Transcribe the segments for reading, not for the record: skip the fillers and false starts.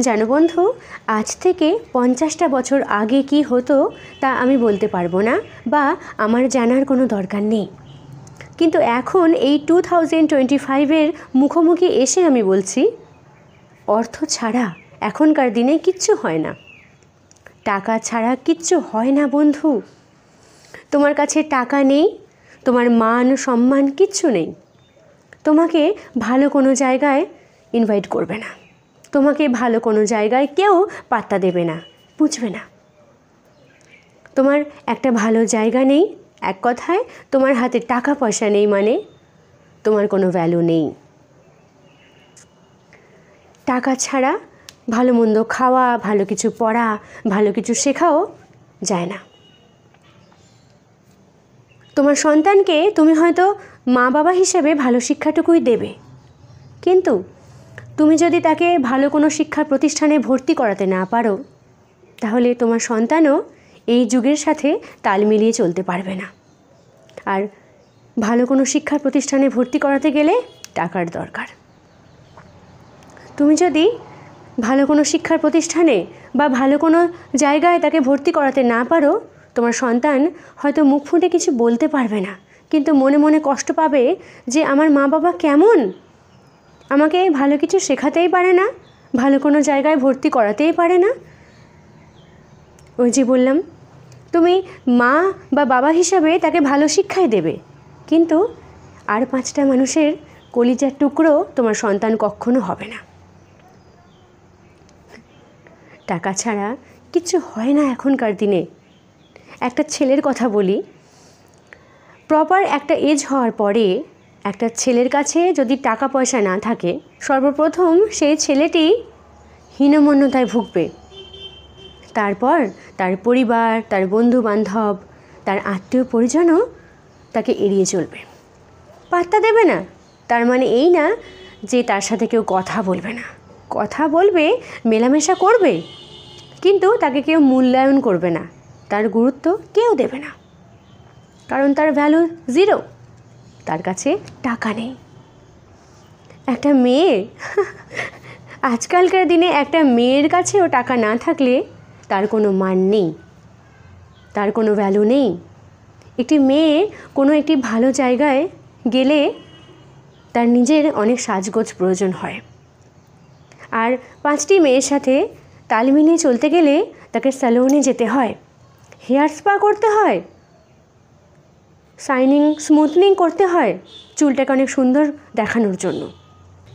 জানো বন্ধু, আজ থেকে 50টা বছর আগে কি হতো তা আমি বলতে পারবো না, বা আমার জানার কোনো দরকার নেই। কিন্তু এখন এই 2025-এর মুখোমুখি এসে আমি বলছি, অর্থ ছাড়া এখনকার দিনে কিচ্ছু হয় না। টাকা ছাড়া কিচ্ছু হয় না বন্ধু। তোমার কাছে টাকা নেই, তোমার মান সম্মান কিচ্ছু নেই। তোমাকে ভালো কোনো জায়গায় ইনভাইট করবে না, তোমাকে ভালো কোনো জায়গায় কেউ পাত্তা দেবে না, বুঝবে না। তোমার একটা ভালো জায়গা নেই, এক কথায় তোমার হাতে টাকা পয়সা নেই, মানে তোমার কোনো ভ্যালু নেই। টাকা ছাড়া ভালো মন্দ খাওয়া, ভালো কিছু পড়া, ভালো কিছু শেখাও যায় না। তোমার সন্তানকে তুমি হয়তো মা বাবা হিসেবে ভালো শিক্ষাটুকুই দেবে, কিন্তু তুমি যদি তাকে ভালো কোনো শিক্ষা প্রতিষ্ঠানে ভর্তি করাতে না পারো, তাহলে তোমার সন্তানও এই যুগের সাথে তাল মিলিয়ে চলতে পারবে না। আর ভালো কোনো শিক্ষা প্রতিষ্ঠানে ভর্তি করাতে গেলে টাকার দরকার। তুমি যদি ভালো কোনো শিক্ষার প্রতিষ্ঠানে বা ভালো কোনো জায়গায় তাকে ভর্তি করাতে না পারো, তোমার সন্তান হয়তো মুখ ফুটে কিছু বলতে পারবে না, কিন্তু মনে মনে কষ্ট পাবে যে আমার মা বাবা কেমন, আমাকে ভালো কিছু শেখাতেই পারে না, ভালো কোনো জায়গায় ভর্তি করাতেই পারে না। ওই যে বললাম, তুমি মা বা বাবা হিসাবে তাকে ভালো শিক্ষাই দেবে, কিন্তু আর 5টা মানুষের কলিজার টুকরো তোমার সন্তান কখনো হবে না। টাকা ছাড়া কিছু হয় না এখনকার দিনে। একটা ছেলের কথা বলি, প্রপার একটা এজ হওয়ার পরে একটা ছেলের কাছে যদি টাকা পয়সা না থাকে, সর্বপ্রথম সেই ছেলেটি হীনমন্যতায় ভুগবে। তারপর তার পরিবার, তার বন্ধু বান্ধব, তার আত্মীয় পরিজনও তাকে এড়িয়ে চলবে, পাত্তা দেবে না। তার মানে এই না যে তার সাথে কেউ কথা বলবে না, কথা বলবে, মেলামেশা করবে, কিন্তু তাকে কেউ মূল্যায়ন করবে না, তার গুরুত্ব কেউ দেবে না, কারণ তার ভ্যালু জিরো, তার কাছে টাকা নেই। একটা মেয়ে আজকালকার দিনে একটা মেয়ের কাছেও টাকা না থাকলে তার কোনো মান নেই, তার কোনো ভ্যালু নেই। একটি মেয়ে কোনো একটি ভালো জায়গায় গেলে তার নিজের অনেক সাজগোজ প্রয়োজন হয়, আর 5টি মেয়ের সাথে তাল মিলিয়ে চলতে গেলে তাকে স্যালুনে যেতে হয়, হেয়ার স্পা করতে হয়, শাইনিং স্মুথনিং করতে হয়, চুলটাকে অনেক সুন্দর দেখানোর জন্য।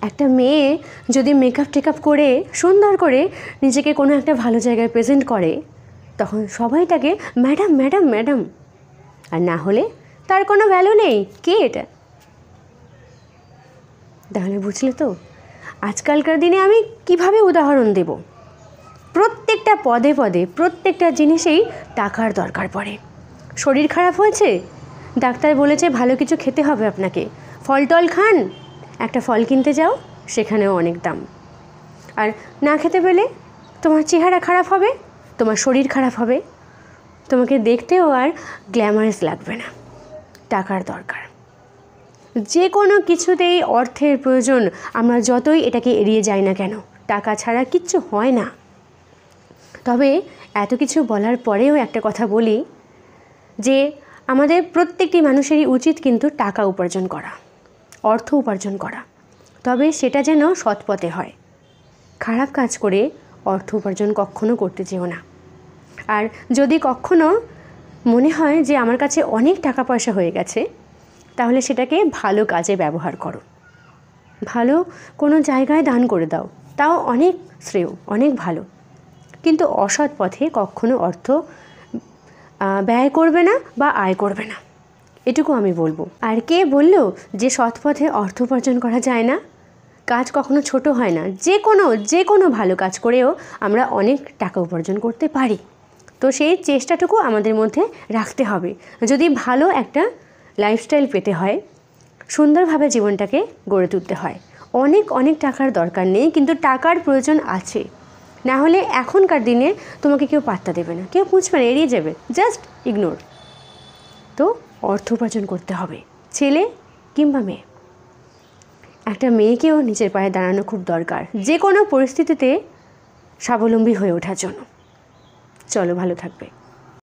একটা মেয়ে যদি মেকআপ টেকআপ করে সুন্দর করে নিজেকে কোনো একটা ভালো জায়গায় প্রেজেন্ট করে, তখন সবাই তাকে ম্যাডাম ম্যাডাম ম্যাডাম, আর না হলে তার কোনো ভ্যালু নেই। কে এটা? তাহলে বুঝলে তো আজকালকার দিনে আমি কিভাবে উদাহরণ দেব। প্রত্যেকটা পদে পদে, প্রত্যেকটা জিনিসেই টাকার দরকার পড়ে। শরীর খারাপ হয়েছে, ডাক্তার বলেছে ভালো কিছু খেতে হবে আপনাকে, ফল টল খান, একটা ফল কিনতে যাও, সেখানেও অনেক দাম। আর না খেতে পেলে তোমার চেহারা খারাপ হবে, তোমার শরীর খারাপ হবে, তোমাকে দেখতেও আর গ্ল্যামারাস লাগবে না। টাকার দরকার, যে কোনো কিছুতেই অর্থের প্রয়োজন। আমরা যতই এটাকে এড়িয়ে যাই না কেন, টাকা ছাড়া কিচ্ছু হয় না। তবে এত কিছু বলার পরেও একটা কথা বলি, যে আমাদের প্রত্যেকটি মানুষেরই উচিত কিন্তু টাকা উপার্জন করা, অর্থ উপার্জন করা, তবে সেটা যেন সৎ পথে হয়। খারাপ কাজ করে অর্থ উপার্জন কখনো করতে যেও না। আর যদি কখনো মনে হয় যে আমার কাছে অনেক টাকা পয়সা হয়ে গেছে, তাহলে সেটাকে ভালো কাজে ব্যবহার করো, ভালো কোনো জায়গায় দান করে দাও, তাও অনেক শ্রেয়, অনেক ভালো। কিন্তু অসৎ পথে কখনো অর্থ ব্যয় করবে না বা আয় করবে না, এটুকু আমি বলবো। আর কে বললো যে সৎ পথে অর্থ উপার্জন করা যায় না? কাজ কখনো ছোট হয় না, যে কোনো ভালো কাজ করেও আমরা অনেক টাকা উপার্জন করতে পারি। তো সেই চেষ্টাটুকু আমাদের মধ্যে রাখতে হবে। যদি ভালো একটা লাইফস্টাইল পেতে হয়, সুন্দরভাবে জীবনটাকে গড়ে তুলতে হয়, অনেক অনেক টাকার দরকার নেই, কিন্তু টাকার প্রয়োজন আছে। না হলে এখনকার দিনে তোমাকে কেউ পাত্তা দেবে না, কেউ বুঝবে না, এড়িয়ে যাবে, জাস্ট ইগনোর। তো অর্থ উপার্জন করতে হবে, ছেলে কিংবা মেয়ে। একটা মেয়েকেও নিজের পায়ে দাঁড়ানো খুব দরকার। যে কোনো পরিস্থিতিতে স্বাবলম্বী হয়ে ওঠার জন্য। চলো, ভালো থাকবে।